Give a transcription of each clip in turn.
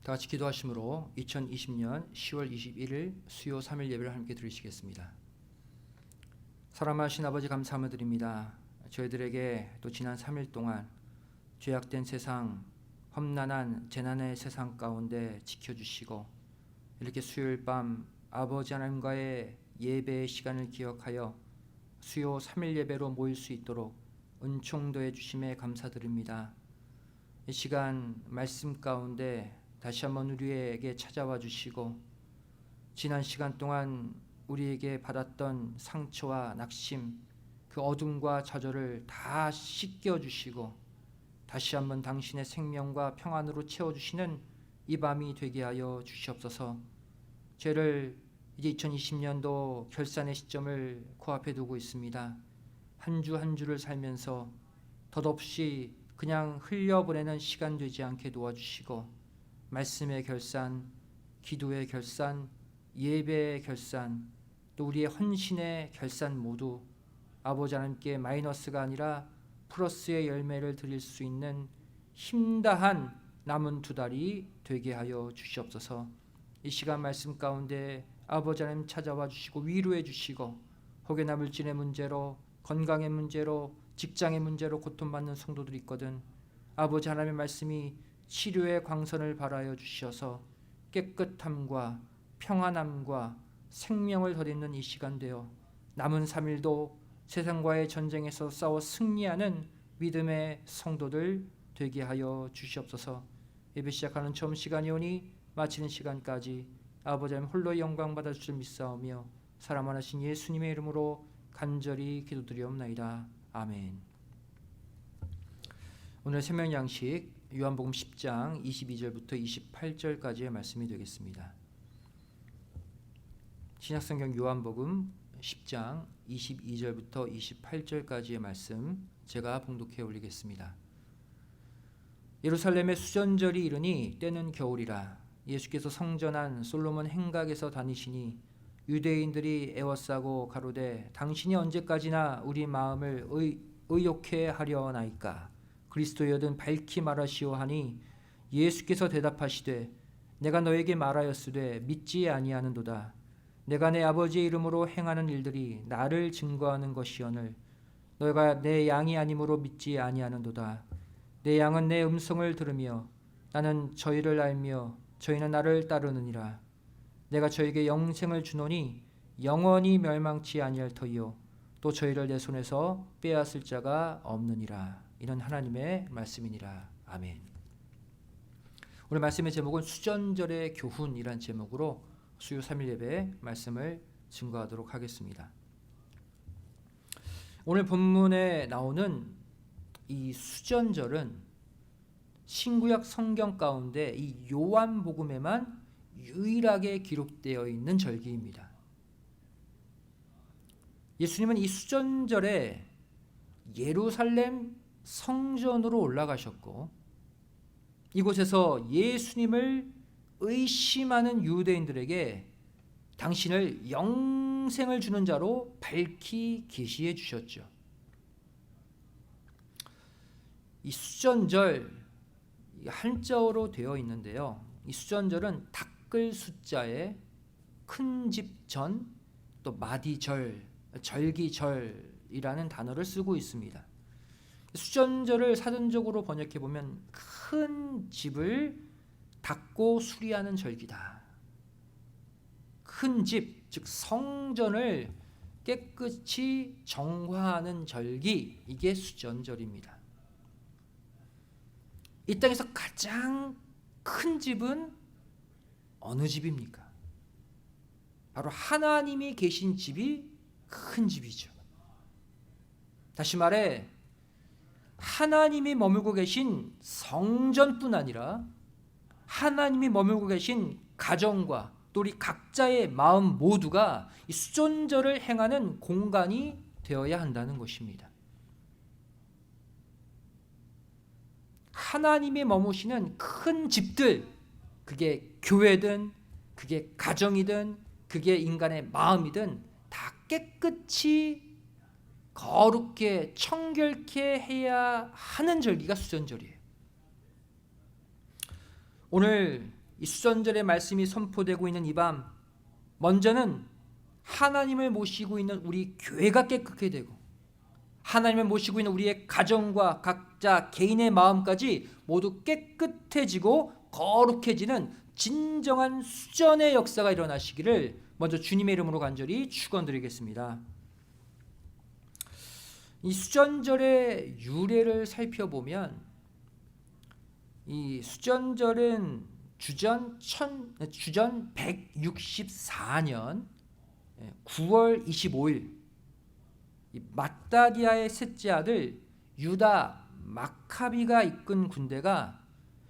다 같이 기도하심으로 2020년 10월 21일 수요 3일 예배를 함께 드리시겠습니다. 사랑하신 아버지 감사함을 드립니다. 저희들에게 또 지난 3일 동안 죄악된 세상, 험난한 재난의 세상 가운데 지켜주시고 이렇게 수요일 밤 아버지 하나님과의 예배의 시간을 기억하여 수요 3일 예배로 모일 수 있도록 은총도해 주심에 감사드립니다. 이 시간 말씀 가운데 다시 한번 우리에게 찾아와 주시고 지난 시간 동안 우리에게 받았던 상처와 낙심, 그 어둠과 좌절을 다 씻겨 주시고 다시 한번 당신의 생명과 평안으로 채워주시는 이 밤이 되게 하여 주시옵소서. 죄를 이제 2020년도 결산의 시점을 코앞에 두고 있습니다. 한 주 한 주를 살면서 덧없이 그냥 흘려보내는 시간 되지 않게 도와주시고 말씀의 결산, 기도의 결산, 예배의 결산, 또 우리의 헌신의 결산 모두 아버지 하나님께 마이너스가 아니라 플러스의 열매를 드릴 수 있는 힘다한 남은 두 달이 되게 하여 주시옵소서. 이 시간 말씀 가운데 아버지 하나님 찾아와 주시고 위로해 주시고 혹여나 물질의 문제로, 건강의 문제로, 직장의 문제로 고통받는 성도들이 있거든 아버지 하나님의 말씀이 치료의 광선을 발하여 주셔서 깨끗함과 평안함과 생명을 덧입는 이 시간 되어 남은 3일도 세상과의 전쟁에서 싸워 승리하는 믿음의 성도들 되게 하여 주시옵소서. 예배 시작하는 처음 시간이오니 마치는 시간까지 아버지 하나님 홀로 영광 받아 주실 믿사오며 사람 하나신 예수님의 이름으로 간절히 기도드리옵나이다. 아멘. 오늘 생명 양식 요한복음 10장 22절부터 28절까지의 말씀이 되겠습니다. 신약성경 요한복음 10장 22절부터 28절까지의 말씀 제가 봉독해 올리겠습니다. 예루살렘의 수전절이 이르니 때는 겨울이라. 예수께서 성전 안 솔로몬 행각에서 다니시니 유대인들이 애워싸고 가로되 당신이 언제까지나 우리 마음을 의욕해 하려나이까. 그리스도여든 밝히 말하시오 하니 예수께서 대답하시되 내가 너에게 말하였으되 믿지 아니하는도다. 내가 내 아버지의 이름으로 행하는 일들이 나를 증거하는 것이오늘 너희가 내 양이 아니므로 믿지 아니하는도다. 내 양은 내 음성을 들으며 나는 저희를 알며 저희는 나를 따르느니라. 내가 저에게 영생을 주노니 영원히 멸망치 아니할 터이요 또 저희를 내 손에서 빼앗을 자가 없느니라. 이는 하나님의 말씀이니라. 아멘. 오늘 말씀의 제목은 수전절의 교훈이란 제목으로 수요 3일 예배 말씀을 증거하도록 하겠습니다. 오늘 본문에 나오는 이 수전절은 신구약 성경 가운데 이 요한복음에만 유일하게 기록되어 있는 절기입니다. 예수님은 이 수전절에 예루살렘 성전으로 올라가셨고 이곳에서 예수님을 의심하는 유대인들에게 당신을 영생을 주는 자로 밝히 계시해 주셨죠. 이 수전절 한자어로 되어 있는데요. 이 수전절은 닦을 숫자에 큰 집전 또 마디절, 절기절이라는 단어를 쓰고 있습니다. 수전절을 사전적으로 번역해 보면 큰 집을 닦고 수리하는 절기다. 큰 집, 즉 성전을 깨끗이 정화하는 절기, 이게 수전절입니다. 이 땅에서 가장 큰 집은 어느 집입니까? 바로 하나님이 계신 집이 큰 집이죠. 다시 말해 하나님이 머물고 계신 성전뿐 아니라 하나님이 머물고 계신 가정과 또 우리 각자의 마음 모두가 이 수전절을 행하는 공간이 되어야 한다는 것입니다. 하나님이 머무시는 큰 집들, 그게 교회든 그게 가정이든 그게 인간의 마음이든 다 깨끗이 거룩게 청결케 해야 하는 절기가 수전절이에요. 오늘 이 수전절의 말씀이 선포되고 있는 이 밤, 먼저는 하나님을 모시고 있는 우리 교회가 깨끗게 되고 하나님을 모시고 있는 우리의 가정과 각자 개인의 마음까지 모두 깨끗해지고 거룩해지는 진정한 수전의 역사가 일어나시기를 먼저 주님의 이름으로 간절히 축원드리겠습니다. 이 수전절의 유래를 살펴보면 이 수전절은 주전 164년 9월 25일 마따디아의 셋째 아들 유다 마카비가 이끈 군대가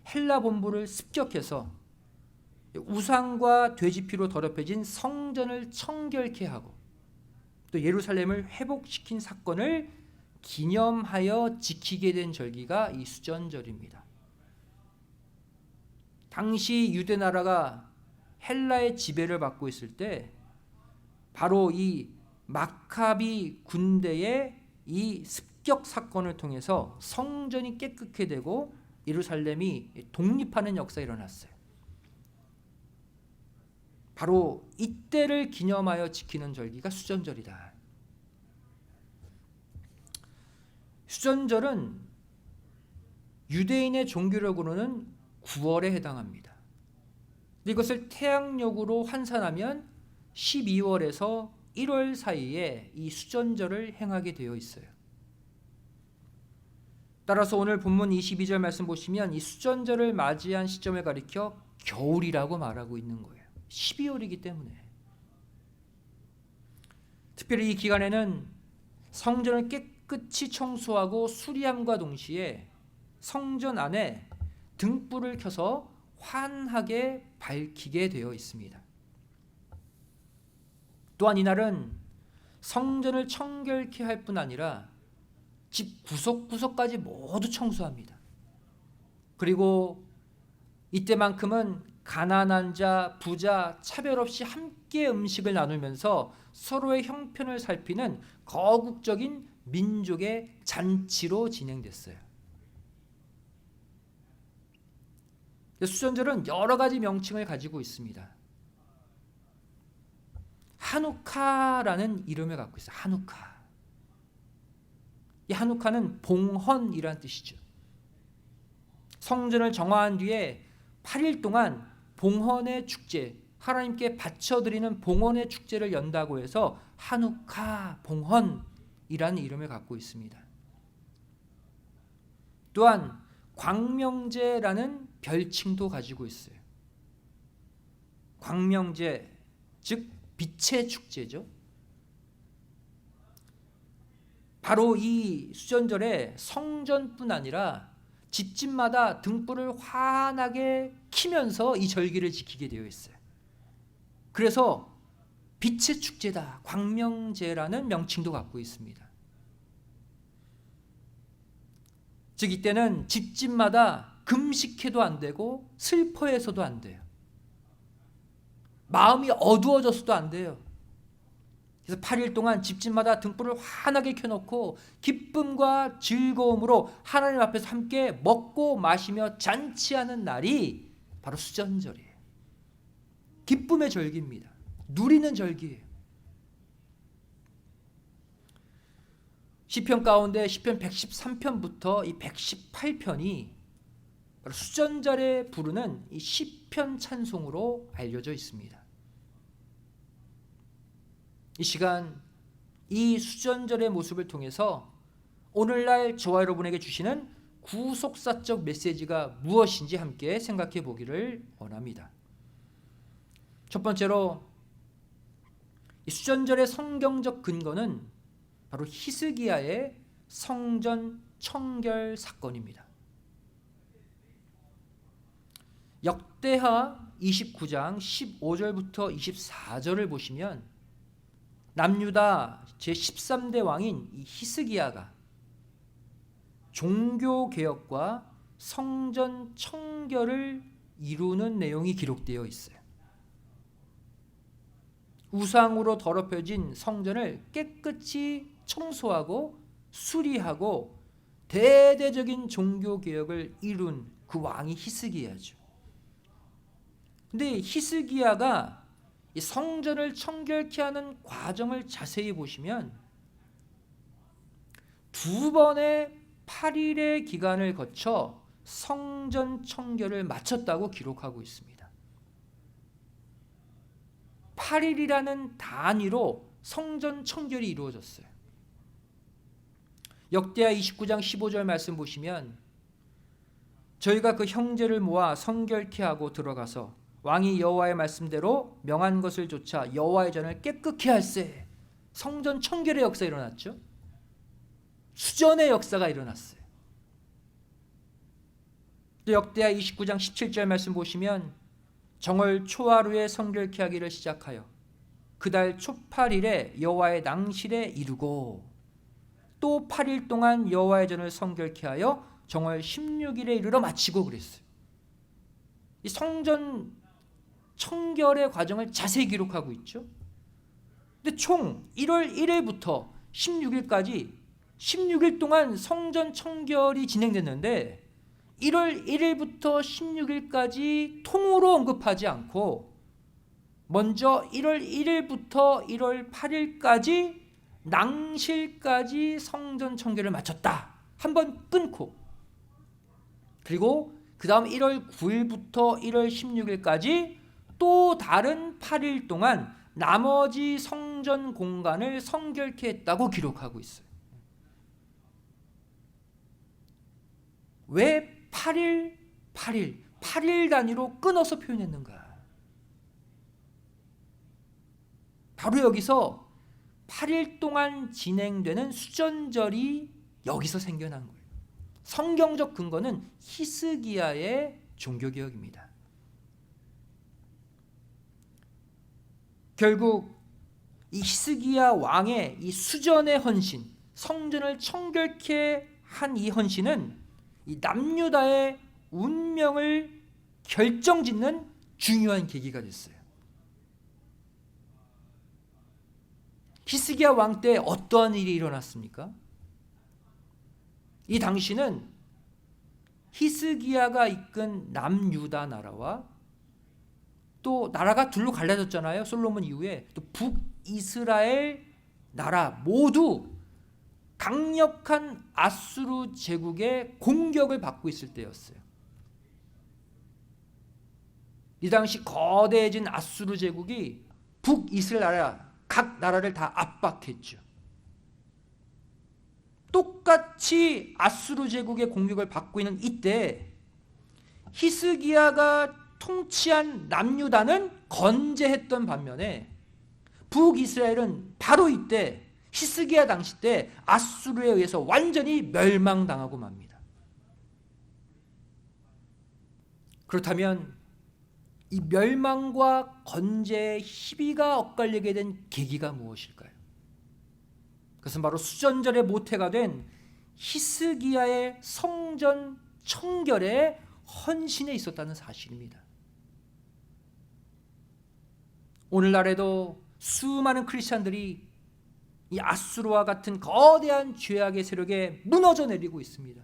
헬라 본부를 습격해서 우상과 돼지피로 더럽혀진 성전을 청결케 하고 또 예루살렘을 회복시킨 사건을 기념하여 지키게 된 절기가 이 수전절입니다. 당시 유대 나라가 헬라의 지배를 받고 있을 때 바로 이 마카비 군대의 이 습격 사건을 통해서 성전이 깨끗게 되고 예루살렘이 독립하는 역사가 일어났어요. 바로 이때를 기념하여 지키는 절기가 수전절이다. 수전절은 유대인의 종교력으로는 9월에 해당합니다. 이것을 태양력으로 환산하면 12월에서 1월 사이에 이 수전절을 행하게 되어 있어요. 따라서 오늘 본문 22절 말씀 보시면 이 수전절을 맞이한 시점을 가리켜 겨울이라고 말하고 있는 거예요. 12월이기 때문에. 특별히 이 기간에는 성전을 깨끗이 청소하고 수리함과 동시에 성전 안에 등불을 켜서 환하게 밝히게 되어 있습니다. 또한 이날은 성전을 청결케 할 뿐 아니라 집 구석구석까지 모두 청소합니다. 그리고 이때만큼은 가난한 자, 부자 차별 없이 함께 음식을 나누면서 서로의 형편을 살피는 거국적인 민족의 잔치로 진행됐어요. 수전절은 여러 가지 명칭을 가지고 있습니다. 하누카라는 이름을 갖고 있어요. 하누카. 이 하누카는 봉헌이란 뜻이죠. 성전을 정화한 뒤에 8일 동안 봉헌의 축제, 하나님께 바쳐드리는 봉헌의 축제를 연다고 해서 하누카 봉헌이라는 이름을 갖고 있습니다. 또한 광명제라는 별칭도 가지고 있어요. 광명제, 즉 빛의 축제죠. 바로 이 수전절에 성전뿐 아니라 집집마다 등불을 환하게 켜면서 이 절기를 지키게 되어 있어요. 그래서 빛의 축제다, 광명제라는 명칭도 갖고 있습니다. 즉 이때는 집집마다 금식해도 안 되고 슬퍼해서도 안 돼요. 마음이 어두워져서도 안 돼요. 그래서 8일 동안 집집마다 등불을 환하게 켜놓고 기쁨과 즐거움으로 하나님 앞에서 함께 먹고 마시며 잔치하는 날이 바로 수전절이에요. 기쁨의 절기입니다. 누리는 절기예요. 시편 가운데 시편 113편부터 이 118편이 바로 수전절에 부르는 이 시편 찬송으로 알려져 있습니다. 이 시간 이 수전절의 모습을 통해서 오늘날 저와 여러분에게 주시는 구속사적 메시지가 무엇인지 함께 생각해 보기를 원합니다. 첫 번째로 이 수전절의 성경적 근거는 바로 히스기야의 성전 청결 사건입니다. 역대하 29장 15절부터 24절을 보시면 남유다 제13대 왕인 이 히스기야가 종교개혁과 성전 청결을 이루는 내용이 기록되어 있어요. 우상으로 더럽혀진 성전을 깨끗이 청소하고 수리하고 대대적인 종교개혁을 이룬 그 왕이 히스기야죠. 근데 히스기야가 이 성전을 청결케 하는 과정을 자세히 보시면 두 번의 8일의 기간을 거쳐 성전 청결을 마쳤다고 기록하고 있습니다. 8일이라는 단위로 성전 청결이 이루어졌어요. 역대하 29장 15절 말씀 보시면 저희가 그 형제를 모아 성결케 하고 들어가서 왕이 여호와의 말씀대로 명한 것을 조차 여호와의 전을 깨끗케 할세. 성전 청결의 역사 일어났죠. 수전의 역사가 일어났어요. 또 역대하 29장 17절 말씀 보시면 정월 초하루에 성결케 하기를 시작하여 그달 초 8일에 여호와의 낭실에 이르고 또 8일 동안 여호와의 전을 성결케 하여 정월 16일에 이르러 마치고 그랬어요. 이 성전 청결의 과정을 자세히 기록하고 있죠. 근데 총 1월 1일부터 16일까지 16일 동안 성전 청결이 진행됐는데 1월 1일부터 16일까지 통으로 언급하지 않고 먼저 1월 1일부터 1월 8일까지 낭실까지 성전 청결을 마쳤다. 한번 끊고 그리고 그 다음 1월 9일부터 1월 16일까지 또 다른 8일 동안 나머지 성전 공간을 성결케 했다고 기록하고 있어요. 왜 8일 단위로 끊어서 표현했는가? 바로 여기서 8일 동안 진행되는 수전절이 여기서 생겨난 거예요. 성경적 근거는 히스기야의 종교개혁입니다. 결국 이 히스기야 왕의 이 수전의 헌신, 성전을 청결케 한 이 헌신은 이 남유다의 운명을 결정짓는 중요한 계기가 됐어요. 히스기야 왕 때 어떠한 일이 일어났습니까? 이 당시는 히스기야가 이끈 남유다 나라와 또 나라가 둘로 갈라졌잖아요. 솔로몬 이후에 또 북이스라엘 나라 모두 강력한 아수르 제국의 공격을 받고 있을 때였어요. 이 당시 거대해진 아수르 제국이 북이스라엘 나라 각 나라를 다 압박했죠. 똑같이 아수르 제국의 공격을 받고 있는 이때 히스기야가 통치한 남유다는 건재했던 반면에 북이스라엘은 바로 이때 히스기야 당시 때 아수르에 의해서 완전히 멸망당하고 맙니다. 그렇다면 이 멸망과 건재의 희비가 엇갈리게 된 계기가 무엇일까요? 그것은 바로 수전절의 모태가 된 히스기야의 성전 청결의 헌신에 있었다는 사실입니다. 오늘날에도 수많은 크리스찬들이 이 아수르와 같은 거대한 죄악의 세력에 무너져 내리고 있습니다.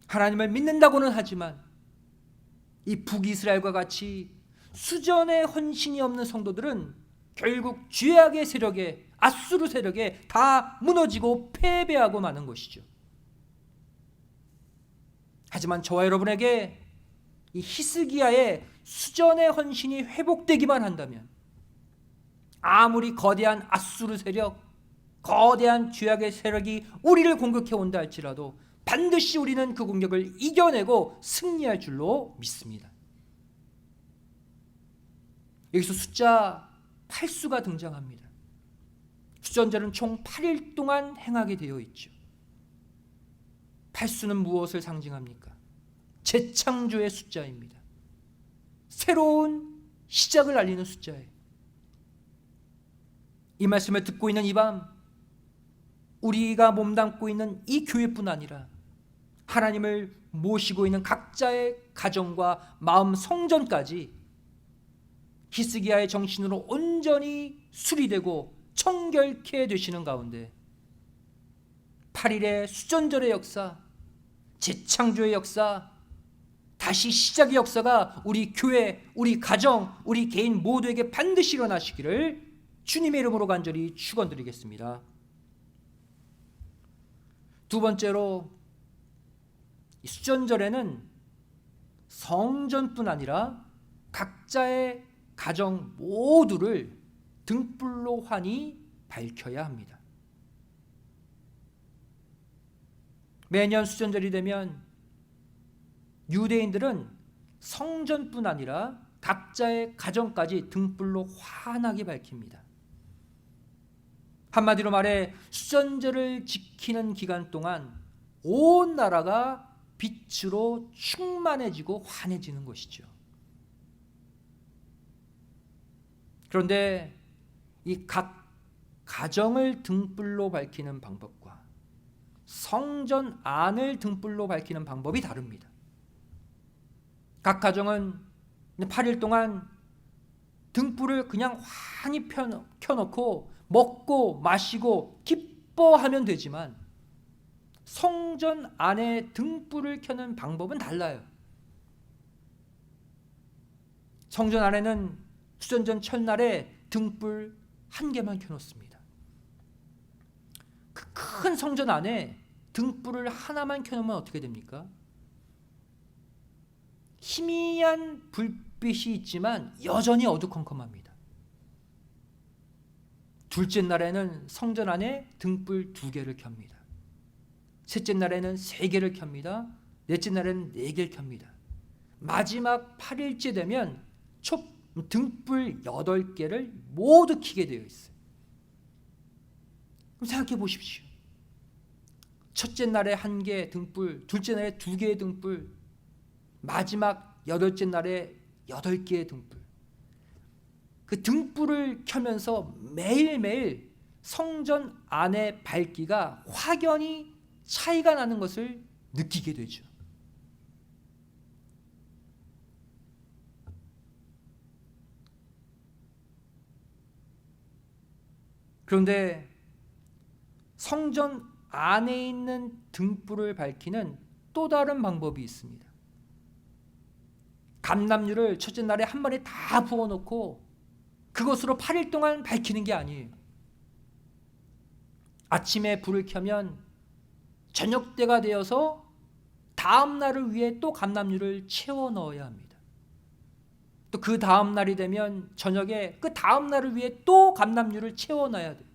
하나님을 믿는다고는 하지만 이 북이스라엘과 같이 수전의 헌신이 없는 성도들은 결국 죄악의 세력에 아수르 세력에 다 무너지고 패배하고 마는 것이죠. 하지만 저와 여러분에게 이 히스기야의 수전의 헌신이 회복되기만 한다면 아무리 거대한 아수르 세력, 거대한 죄악의 세력이 우리를 공격해 온다 할지라도 반드시 우리는 그 공격을 이겨내고 승리할 줄로 믿습니다. 여기서 숫자 8수가 등장합니다. 수전절은 총 8일 동안 행하게 되어 있죠. 8수는 무엇을 상징합니까? 재창조의 숫자입니다. 새로운 시작을 알리는 숫자예요. 이 말씀을 듣고 있는 이 밤 우리가 몸담고 있는 이 교회뿐 아니라 하나님을 모시고 있는 각자의 가정과 마음 성전까지 히스기야의 정신으로 온전히 수리되고 청결케 되시는 가운데 8일의 수전절의 역사, 재창조의 역사 다시 시작의 역사가 우리 교회, 우리 가정, 우리 개인 모두에게 반드시 일어나시기를 주님의 이름으로 간절히 축원드리겠습니다. 두 번째로, 수전절에는 성전뿐 아니라 각자의 가정 모두를 등불로 환히 밝혀야 합니다. 매년 수전절이 되면 유대인들은 성전뿐 아니라 각자의 가정까지 등불로 환하게 밝힙니다. 한마디로 말해 수전절을 지키는 기간 동안 온 나라가 빛으로 충만해지고 환해지는 것이죠. 그런데 이 각 가정을 등불로 밝히는 방법과 성전 안을 등불로 밝히는 방법이 다릅니다. 각 가정은 8일 동안 등불을 그냥 환히 켜놓고 먹고 마시고 기뻐하면 되지만 성전 안에 등불을 켜는 방법은 달라요. 성전 안에는 수전전 첫날에 등불 한 개만 켜놓습니다. 그 큰 성전 안에 등불을 하나만 켜놓으면 어떻게 됩니까? 희미한 불빛이 있지만 여전히 어두컴컴합니다. 둘째 날에는 성전 안에 등불 2개를 켭니다. 셋째 날에는 3개를 켭니다. 넷째 날에는 4개를 켭니다. 마지막 8일째 되면 등불 8개를 모두 켜게 되어 있어요. 그럼 생각해 보십시오. 첫째 날에 1개 등불, 둘째 날에 2개의 등불, 마지막 8째 날에 8개의 등불. 그 등불을 켜면서 매일매일 성전 안의 밝기가 확연히 차이가 나는 것을 느끼게 되죠. 그런데 성전 안에 있는 등불을 밝히는 또 다른 방법이 있습니다. 감람유를 첫째 날에 한 번에 다 부어놓고 그것으로 8일 동안 밝히는 게 아니에요. 아침에 불을 켜면 저녁 때가 되어서 다음 날을 위해 또 감람유를 채워 넣어야 합니다. 또 그 다음 날이 되면 저녁에 그 다음 날을 위해 또 감람유를 채워 넣어야 돼요.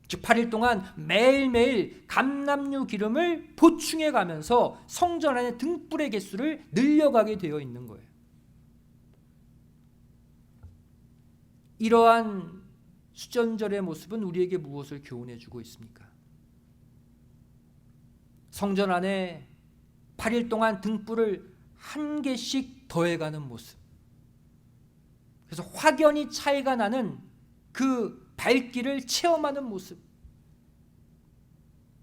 즉 8일 동안 매일매일 감람유 기름을 보충해 가면서 성전 안의 등불의 개수를 늘려가게 되어 있는 거예요. 이러한 수전절의 모습은 우리에게 무엇을 교훈해 주고 있습니까? 성전 안에 8일 동안 등불을 1개씩 더해가는 모습. 그래서 확연히 차이가 나는 그 밝기를 체험하는 모습.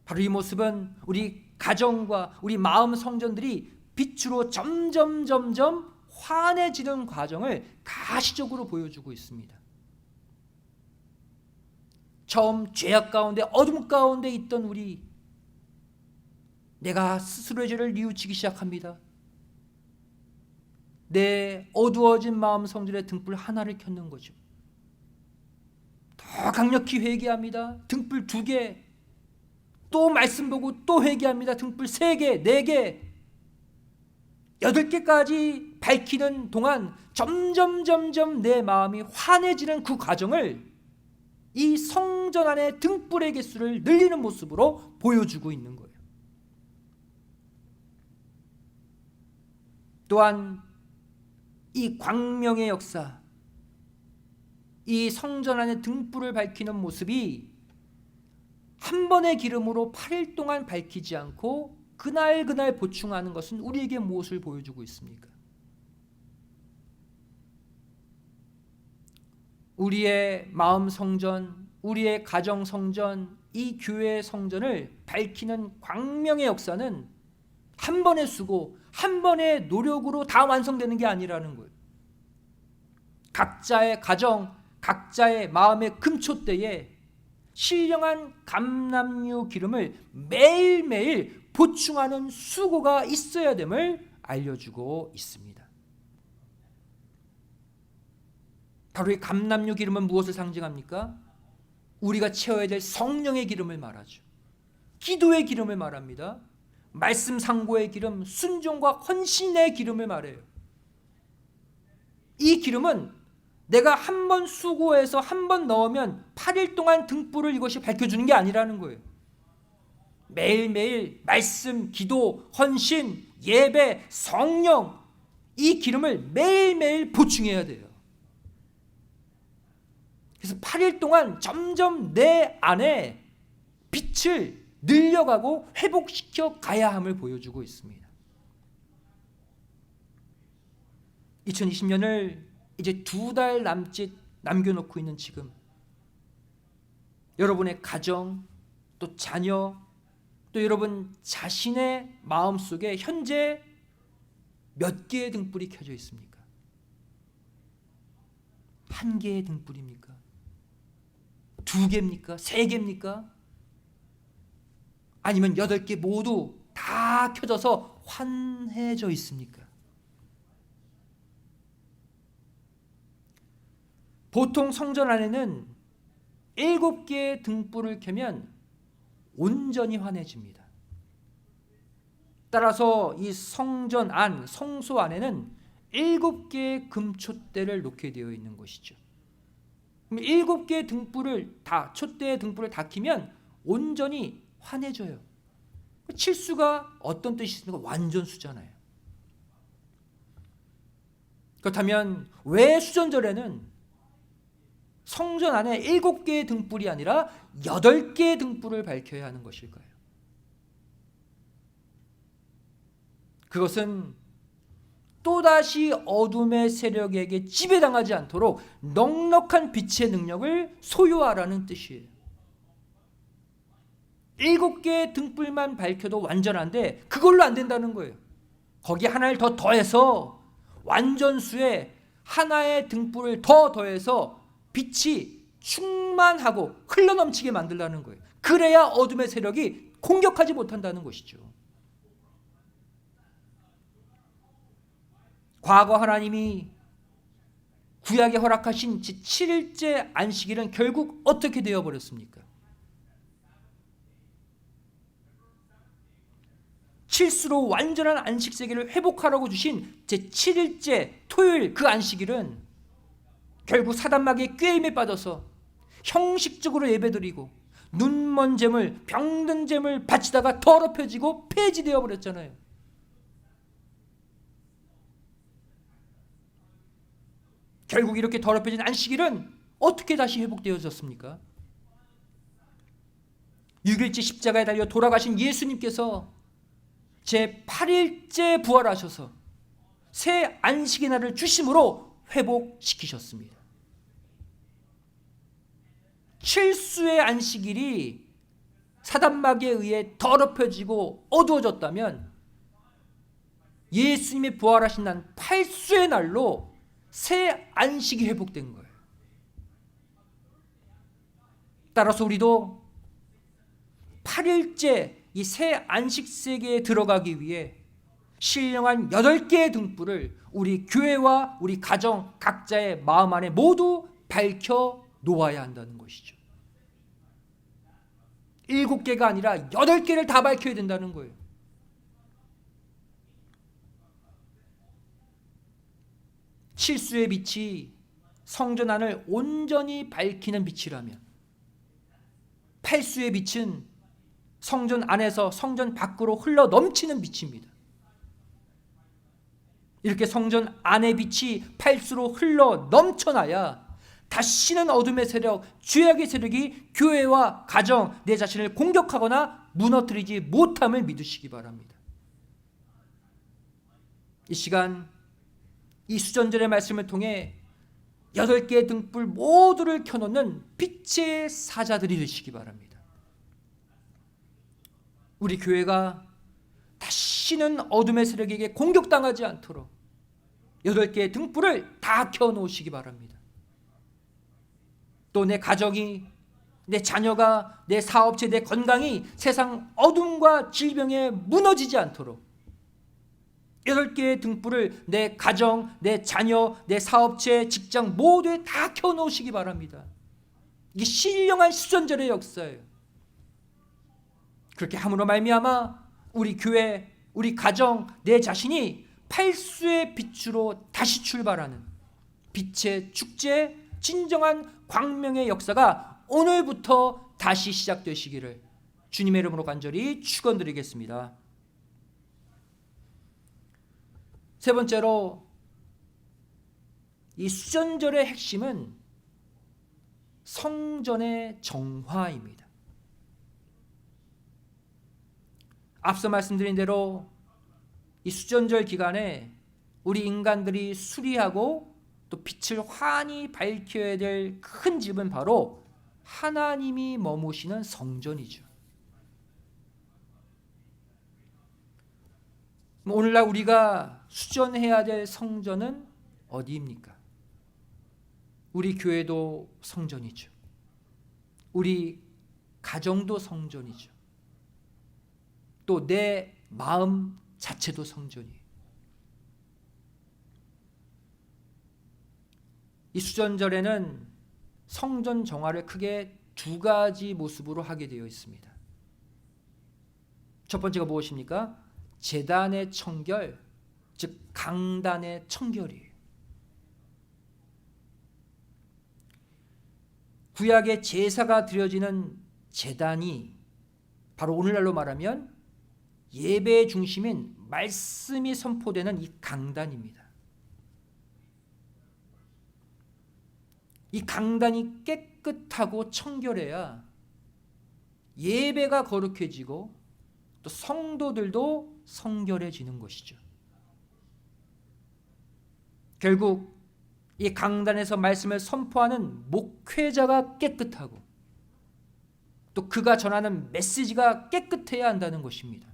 바로 이 모습은 우리 가정과 우리 마음 성전들이 빛으로 점점 환해지는 과정을 가시적으로 보여주고 있습니다. 처음 죄악 가운데 어둠 가운데 있던 우리, 내가 스스로의 죄를 뉘우치기 시작합니다. 내 어두워진 마음 성전의 등불 하나를 켰는 거죠. 더 강력히 회개합니다. 등불 2개. 또 말씀 보고 또 회개합니다. 등불 3개, 4개, 8개까지 밝히는 동안 점점 내 마음이 환해지는 그 과정을 이 성전 안의 등불의 개수를 늘리는 모습으로 보여주고 있는 거예요. 또한 이 광명의 역사, 이 성전 안의 등불을 밝히는 모습이 한 번의 기름으로 8일 동안 밝히지 않고 그날 보충하는 것은 우리에게 무엇을 보여주고 있습니까? 우리의 마음 성전, 우리의 가정 성전, 이 교회 성전을 밝히는 광명의 역사는 한 번의 수고, 한 번의 노력으로 다 완성되는 게 아니라는 거예요. 각자의 가정, 각자의 마음의 금초대에 신령한 감람유 기름을 매일매일 보충하는 수고가 있어야 됨을 알려주고 있습니다. 바로 이 감람류 기름은 무엇을 상징합니까? 우리가 채워야 될 성령의 기름을 말하죠. 기도의 기름을 말합니다. 말씀 상고의 기름, 순종과 헌신의 기름을 말해요. 이 기름은 내가 한 번 수고해서 한 번 넣으면 8일 동안 등불을 이것이 밝혀주는 게 아니라는 거예요. 매일매일 말씀, 기도, 헌신, 예배, 성령, 이 기름을 매일매일 보충해야 돼요. 그래서 8일 동안 점점 내 안에 빛을 늘려가고 회복시켜 가야 함을 보여주고 있습니다. 2020년을 이제 2달 남짓 남겨놓고 있는 지금, 여러분의 가정, 또 자녀, 또 여러분 자신의 마음속에 현재 몇 개의 등불이 켜져 있습니까? 1개의 등불입니까? 2개입니까? 3개입니까? 아니면 8개 모두 다 켜져서 환해져 있습니까? 보통 성전 안에는 7개의 등불을 켜면 온전히 환해집니다. 따라서 이 성전 안, 성소 안에는 7개의 금촛대를 놓게 되어 있는 것이죠. 7개의 등불을 다, 촛대의 등불을 다 켜면 온전히 환해져요. 칠수가 어떤 뜻이 있습니까? 완전수잖아요. 그렇다면 왜 수전절에는 성전 안에 7개의 등불이 아니라 8개의 등불을 밝혀야 하는 것일까요? 그것은 또다시 어둠의 세력에게 지배당하지 않도록 넉넉한 빛의 능력을 소유하라는 뜻이에요. 7개의 등불만 밝혀도 완전한데 그걸로 안 된다는 거예요. 거기 하나를 더 더해서 완전수에 하나의 등불을 더 더해서 빛이 충만하고 흘러넘치게 만들라는 거예요. 그래야 어둠의 세력이 공격하지 못한다는 것이죠. 과거 하나님이 구약에 허락하신 7일째 안식일은 결국 어떻게 되어버렸습니까? 칠수로 완전한 안식 세계를 회복하라고 주신 제7일째 토요일 그 안식일은 결국 사단마귀의 꾀임에 빠져서 형식적으로 예배드리고 눈먼 재물, 병든 재물 바치다가 더럽혀지고 폐지되어 버렸잖아요. 결국 이렇게 더럽혀진 안식일은 어떻게 다시 회복되어졌습니까? 6일째 십자가에 달려 돌아가신 예수님께서 제8일째 부활하셔서 새 안식의 날을 주심으로 회복시키셨습니다. 칠수의 안식일이 사단마귀에 의해 더럽혀지고 어두워졌다면 예수님이 부활하신 날 8수의 날로 새 안식이 회복된 거예요. 따라서 우리도 8일째 이 새 안식 세계에 들어가기 위해 신령한 8개의 등불을 우리 교회와 우리 가정 각자의 마음 안에 모두 밝혀 놓아야 한다는 것이죠. 7개가 아니라 8개를 다 밝혀야 된다는 거예요. 칠수의 빛이 성전 안을 온전히 밝히는 빛이라면 8수의 빛은 성전 안에서 성전 밖으로 흘러 넘치는 빛입니다. 이렇게 성전 안의 빛이 8수로 흘러 넘쳐나야 다시는 어둠의 세력, 죄악의 세력이 교회와 가정, 내 자신을 공격하거나 무너뜨리지 못함을 믿으시기 바랍니다. 이 시간 이 수전절의 말씀을 통해 8개의 등불 모두를 켜놓는 빛의 사자들이 되시기 바랍니다. 우리 교회가 다시는 어둠의 세력에게 공격당하지 않도록 8개의 등불을 다 켜놓으시기 바랍니다. 또 내 가정이, 내 자녀가, 내 사업체, 내 건강이 세상 어둠과 질병에 무너지지 않도록 8개의 등불을 내 가정, 내 자녀, 내 사업체, 직장 모두에 다 켜놓으시기 바랍니다. 이게 신령한 수전절의 역사예요. 그렇게 함으로 말미암아 우리 교회, 우리 가정, 내 자신이 팔수의 빛으로 다시 출발하는 빛의 축제, 진정한 광명의 역사가 오늘부터 다시 시작되시기를 주님의 이름으로 간절히 축원드리겠습니다. 세 번째로, 이 수전절의 핵심은 성전의 정화입니다. 앞서 말씀드린 대로 이 수전절 기간에 우리 인간들이 수리하고 또 빛을 환히 밝혀야 될 큰 집은 바로 하나님이 머무시는 성전이죠. 오늘날 우리가 수전해야 될 성전은 어디입니까? 우리 교회도 성전이죠. 우리 가정도 성전이죠. 또 내 마음 자체도 성전이에요. 이 수전절에는 성전 정화를 크게 두 가지 모습으로 하게 되어 있습니다. 첫 번째가 무엇입니까? 제단의 청결, 즉 강단의 청결이에요. 구약의 제사가 드려지는 제단이 바로 오늘날로 말하면 예배의 중심인 말씀이 선포되는 이 강단입니다. 이 강단이 깨끗하고 청결해야 예배가 거룩해지고 또 성도들도 성결해지는 것이죠. 결국 이 강단에서 말씀을 선포하는 목회자가 깨끗하고 또 그가 전하는 메시지가 깨끗해야 한다는 것입니다.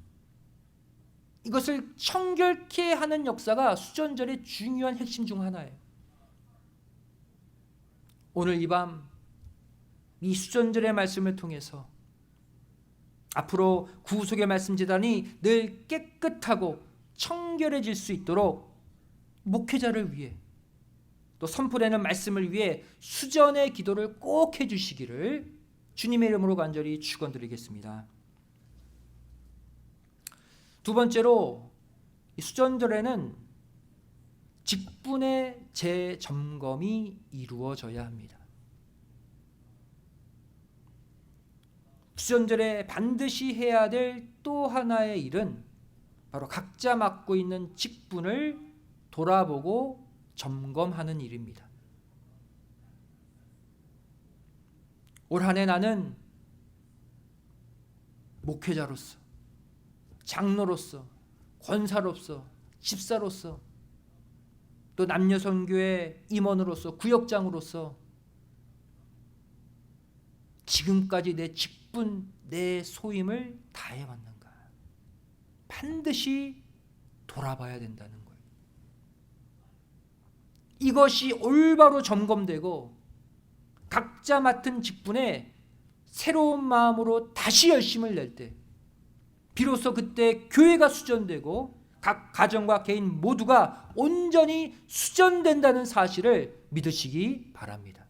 이것을 청결케 하는 역사가 수전절의 중요한 핵심 중 하나예요. 오늘 이 밤 이 수전절의 말씀을 통해서 앞으로 구속의 말씀 제단이 늘 깨끗하고 청결해질 수 있도록 목회자를 위해 또 선포되는 말씀을 위해 수전의 기도를 꼭 해주시기를 주님의 이름으로 간절히 축원드리겠습니다. 두 번째로, 이 수전절에는 직분의 재점검이 이루어져야 합니다. 수전절에 반드시 해야 될 또 하나의 일은 바로 각자 맡고 있는 직분을 돌아보고 점검하는 일입니다. 올 한 해 나는 목회자로서, 장로로서, 권사로서, 집사로서, 또 남녀선교회 임원으로서, 구역장으로서 지금까지 내 직분, 내 소임을 다해왔는가? 반드시 돌아봐야 된다는 거예요. 이것이 올바로 점검되고 각자 맡은 직분에 새로운 마음으로 다시 열심을 낼 때 비로소 그때 교회가 수전되고 각 가정과 개인 모두가 온전히 수전된다는 사실을 믿으시기 바랍니다.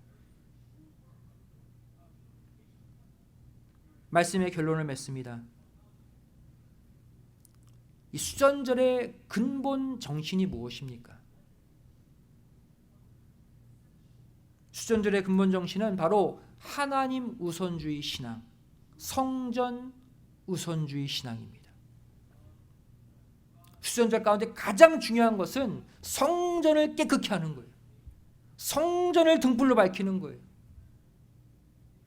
말씀의 결론을 맺습니다. 이 수전절의 근본 정신이 무엇입니까? 수전절의 근본 정신은 바로 하나님 우선주의 신앙, 성전 우선주의 신앙입니다. 수전절 가운데 가장 중요한 것은 성전을 깨끗게 하는 거예요. 성전을 등불로 밝히는 거예요.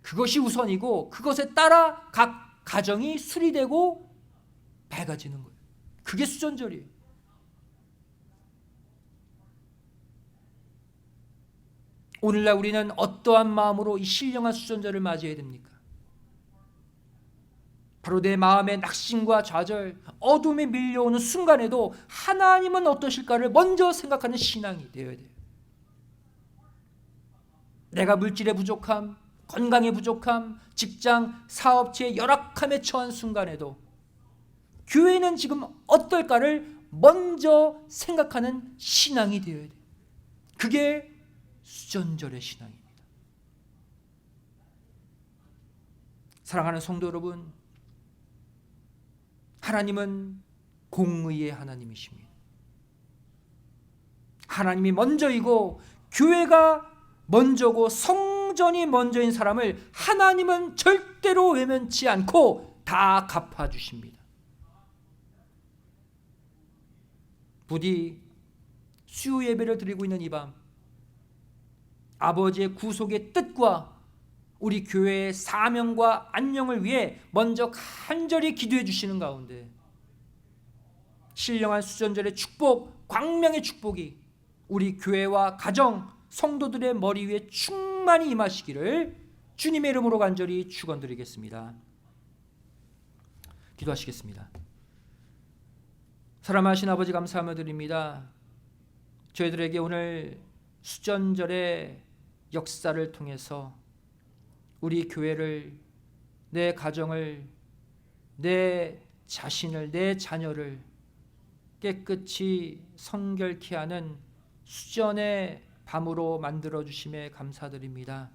그것이 우선이고 그것에 따라 각 가정이 수리되고 밝아지는 거예요. 그게 수전절이에요. 오늘날 우리는 어떠한 마음으로 이 신령한 수전절을 맞이해야 됩니까? 바로 내 마음의 낙심과 좌절, 어둠이 밀려오는 순간에도 하나님은 어떠실까를 먼저 생각하는 신앙이 되어야 돼요. 내가 물질의 부족함, 건강의 부족함, 직장, 사업체의 열악함에 처한 순간에도 교회는 지금 어떨까를 먼저 생각하는 신앙이 되어야 돼요. 그게 수전절의 신앙입니다. 사랑하는 성도 여러분, 하나님은 공의의 하나님이십니다. 하나님이 먼저이고 교회가 먼저고 성전이 먼저인 사람을 하나님은 절대로 외면치 않고 다 갚아주십니다. 부디 수요 예배를 드리고 있는 이 밤, 아버지의 구속의 뜻과 우리 교회의 사명과 안녕을 위해 먼저 간절히 기도해 주시는 가운데 신령한 수전절의 축복, 광명의 축복이 우리 교회와 가정, 성도들의 머리 위에 충만히 임하시기를 주님의 이름으로 간절히 축원드리겠습니다. 기도하시겠습니다. 사랑하신 아버지, 감사하며 드립니다. 저희들에게 오늘 수전절의 역사를 통해서 우리 교회를, 내 가정을, 내 자신을, 내 자녀를 깨끗이 성결케 하는 수전의 밤으로 만들어 주심에 감사드립니다.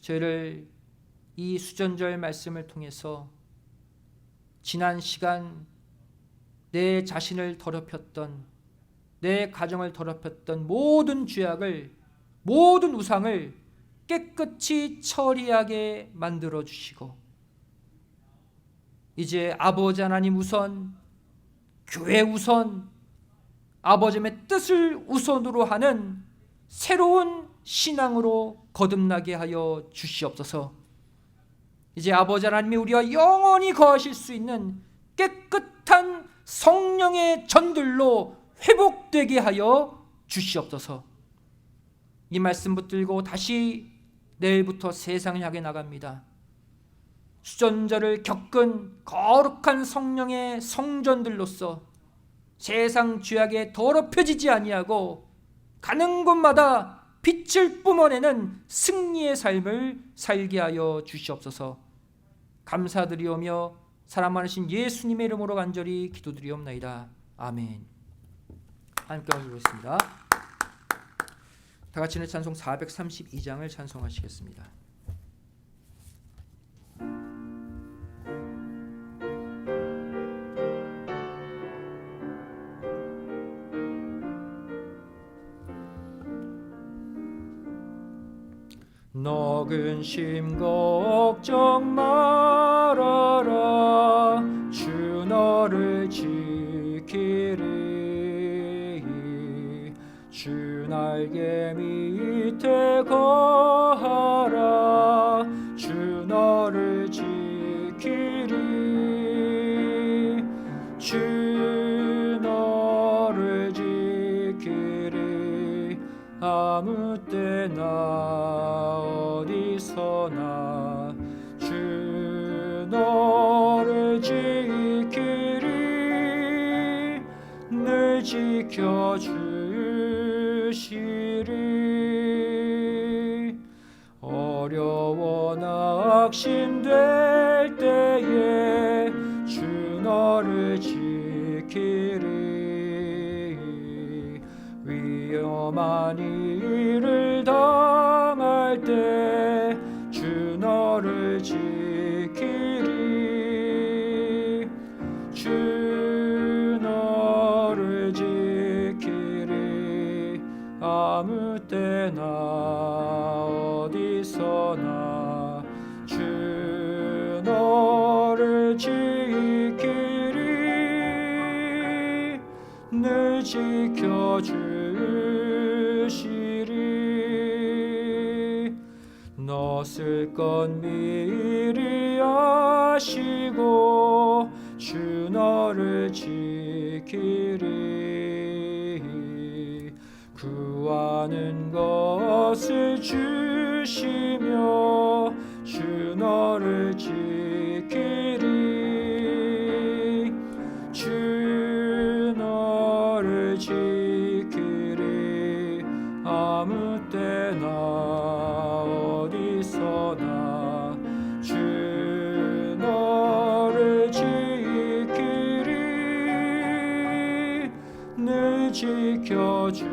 저희를 이 수전절 말씀을 통해서 지난 시간 내 자신을 더럽혔던, 내 가정을 더럽혔던 모든 죄악을, 모든 우상을 깨끗이 처리하게 만들어 주시고, 이제 아버지 하나님 우선, 교회 우선, 아버지의 뜻을 우선으로 하는 새로운 신앙으로 거듭나게 하여 주시옵소서. 이제 아버지 하나님이 우리와 영원히 거하실 수 있는 깨끗한 성령의 전들로 회복되게 하여 주시옵소서. 이 말씀 붙들고 다시 내일부터 세상을 향해 나갑니다. 수전절을 겪은 거룩한 성령의 성전들로서 세상 죄악에 더럽혀지지 아니하고 가는 곳마다 빛을 뿜어내는 승리의 삶을 살게 하여 주시옵소서. 감사드리오며 사랑 많으신 예수님의 이름으로 간절히 기도드리옵나이다. 아멘. 함께 하시겠습니다. 다 같이 는 찬송 432장을 찬송하시겠습니다. 너 근심 걱정 말아라. 주 너를 지키리. 주 날개 밑에 거하라. 주 너를 지키리. 주 너를 지키리. 아무 때나 어디서나 주 너를 지키리. 늘 지켜주시리. 어려워 낙심될 때에 주 너를 지키리. 위험한 일을 당할 때 주 너를 지키리. 주 너를 지키리. 아무 때나 어디서나 주 너를 지키리. 늘 지켜주시리. 너 쓸 건 미리 아시고 주 너를 지키리. 구하는 것을 주시며 주 너를 지키리. 주 너를 지키리. 아무 때나 어디서나 주 너를 지키리. 늘 지켜주시리.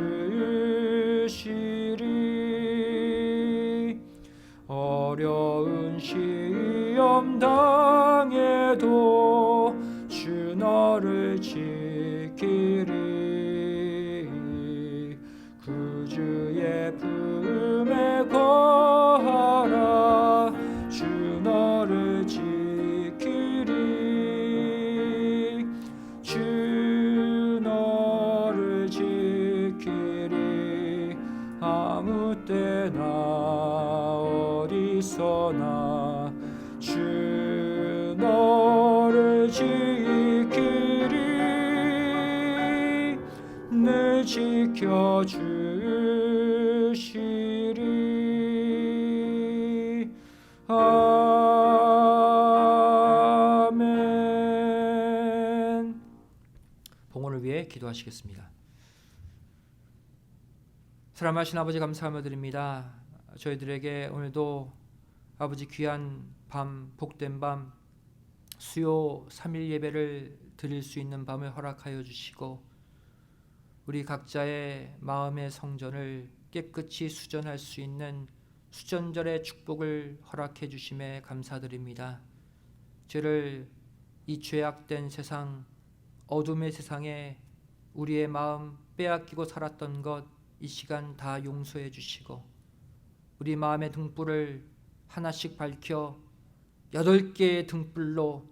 어려운 시험 당해도 주 너를 지키리. 구주의 품에 거하라. 주 너를 지키리. 주 너를 지키리. 아무 때나 어디서나 주 너를 지키리. 늘 지켜주시리. 아멘. 봉헌을 위해 기도하시겠습니다. 사랑하신 아버지, 감사하며 드립니다. 저희들에게 오늘도 아버지 귀한 밤, 복된 밤, 수요 3일 예배를 드릴 수 있는 밤을 허락하여 주시고 우리 각자의 마음의 성전을 깨끗이 수전할 수 있는 수전절의 축복을 허락해 주심에 감사드립니다. 죄를 이 죄악된 세상, 어둠의 세상에 우리의 마음 빼앗기고 살았던 것 이 시간 다 용서해 주시고 우리 마음의 등불을 하나씩 밝혀 8개의 등불로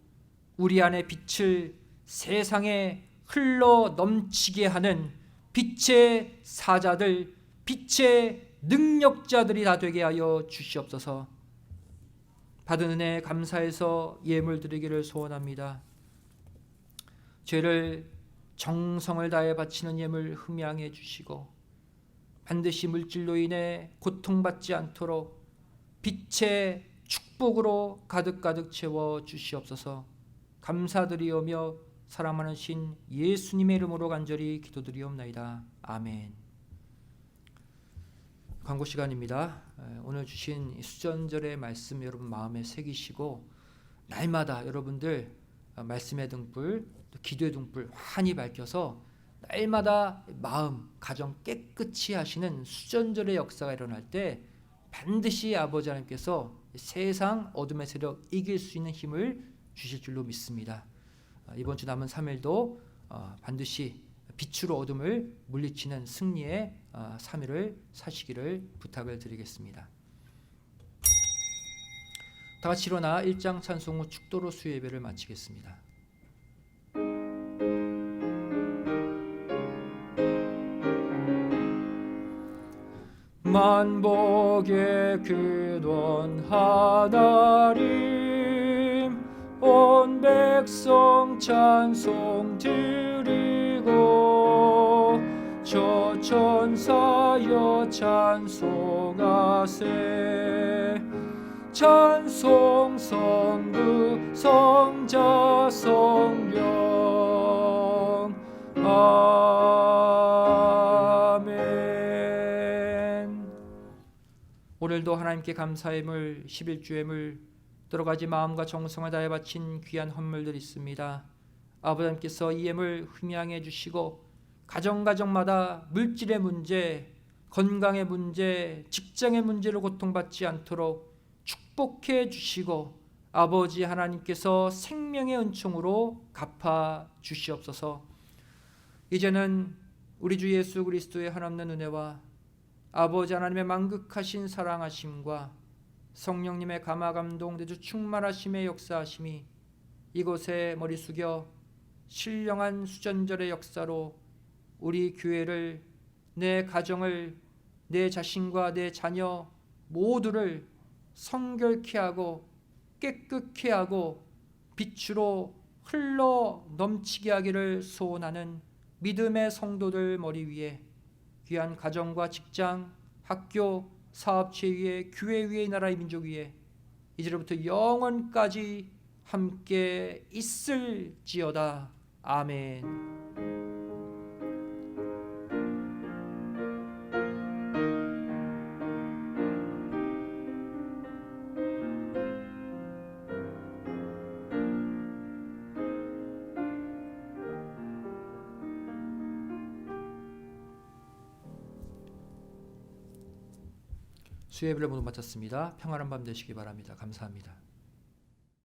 우리 안에 빛을 세상에 흘러 넘치게 하는 빛의 사자들, 빛의 능력자들이 다 되게 하여 주시옵소서. 받은 은혜 감사해서 예물 드리기를 소원합니다. 죄를 정성을 다해 바치는 예물 흠양해 주시고 반드시 물질로 인해 고통받지 않도록 빛의 축복으로 가득가득 채워 주시옵소서. 감사드리오며 사랑하는 신 예수님의 이름으로 간절히 기도드리옵나이다. 아멘. 광고 시간입니다. 오늘 주신 수전절의 말씀 여러분 마음에 새기시고 날마다 여러분들 말씀의 등불, 또 기도의 등불 환히 밝혀서 날마다 마음, 가정 깨끗이 하시는 수전절의 역사가 일어날 때 반드시 아버지 하나님께서 세상 어둠의 세력 이길 수 있는 힘을 주실 줄로 믿습니다. 이번 주 남은 3일도 반드시 빛으로 어둠을 물리치는 승리의 3일을 사시기를 부탁을 드리겠습니다. 다 같이 일어나 1장 찬송 후 축도로 수요 예배를 마치겠습니다. 만복의 근원 하나님, 온 백성 찬송 드리고 저 천사여 찬송하세. 찬송 성부 성자 성령 아멘. 오늘도 하나님께 감사의 물 11주의 물 여러가지 마음과 정성을 다해 바친 귀한 헌물들이 있습니다. 아버지 하나님께서 이 예물 흠양해 주시고 가정마다 물질의 문제, 건강의 문제, 직장의 문제로 고통받지 않도록 축복해 주시고 아버지 하나님께서 생명의 은총으로 갚아 주시옵소서. 이제는 우리 주 예수 그리스도의 한없는 은혜와 아버지 하나님의 만극하신 사랑하심과 성령님의 감화감동 내주 충만하심의 역사하심이 이곳에 머리 숙여 신령한 수전절의 역사로 우리 교회를, 내 가정을, 내 자신과 내 자녀 모두를 성결케 하고 깨끗케 하고 빛으로 흘러 넘치게 하기를 소원하는 믿음의 성도들 머리 위에 귀한 가정과 직장, 학교, 사업체 위에, 교회 위에, 나라의 민족 위에 이제로부터 영원까지 함께 있을지어다. 아멘. 수요 예배를 모두 마쳤습니다. 평안한 밤 되시기 바랍니다. 감사합니다.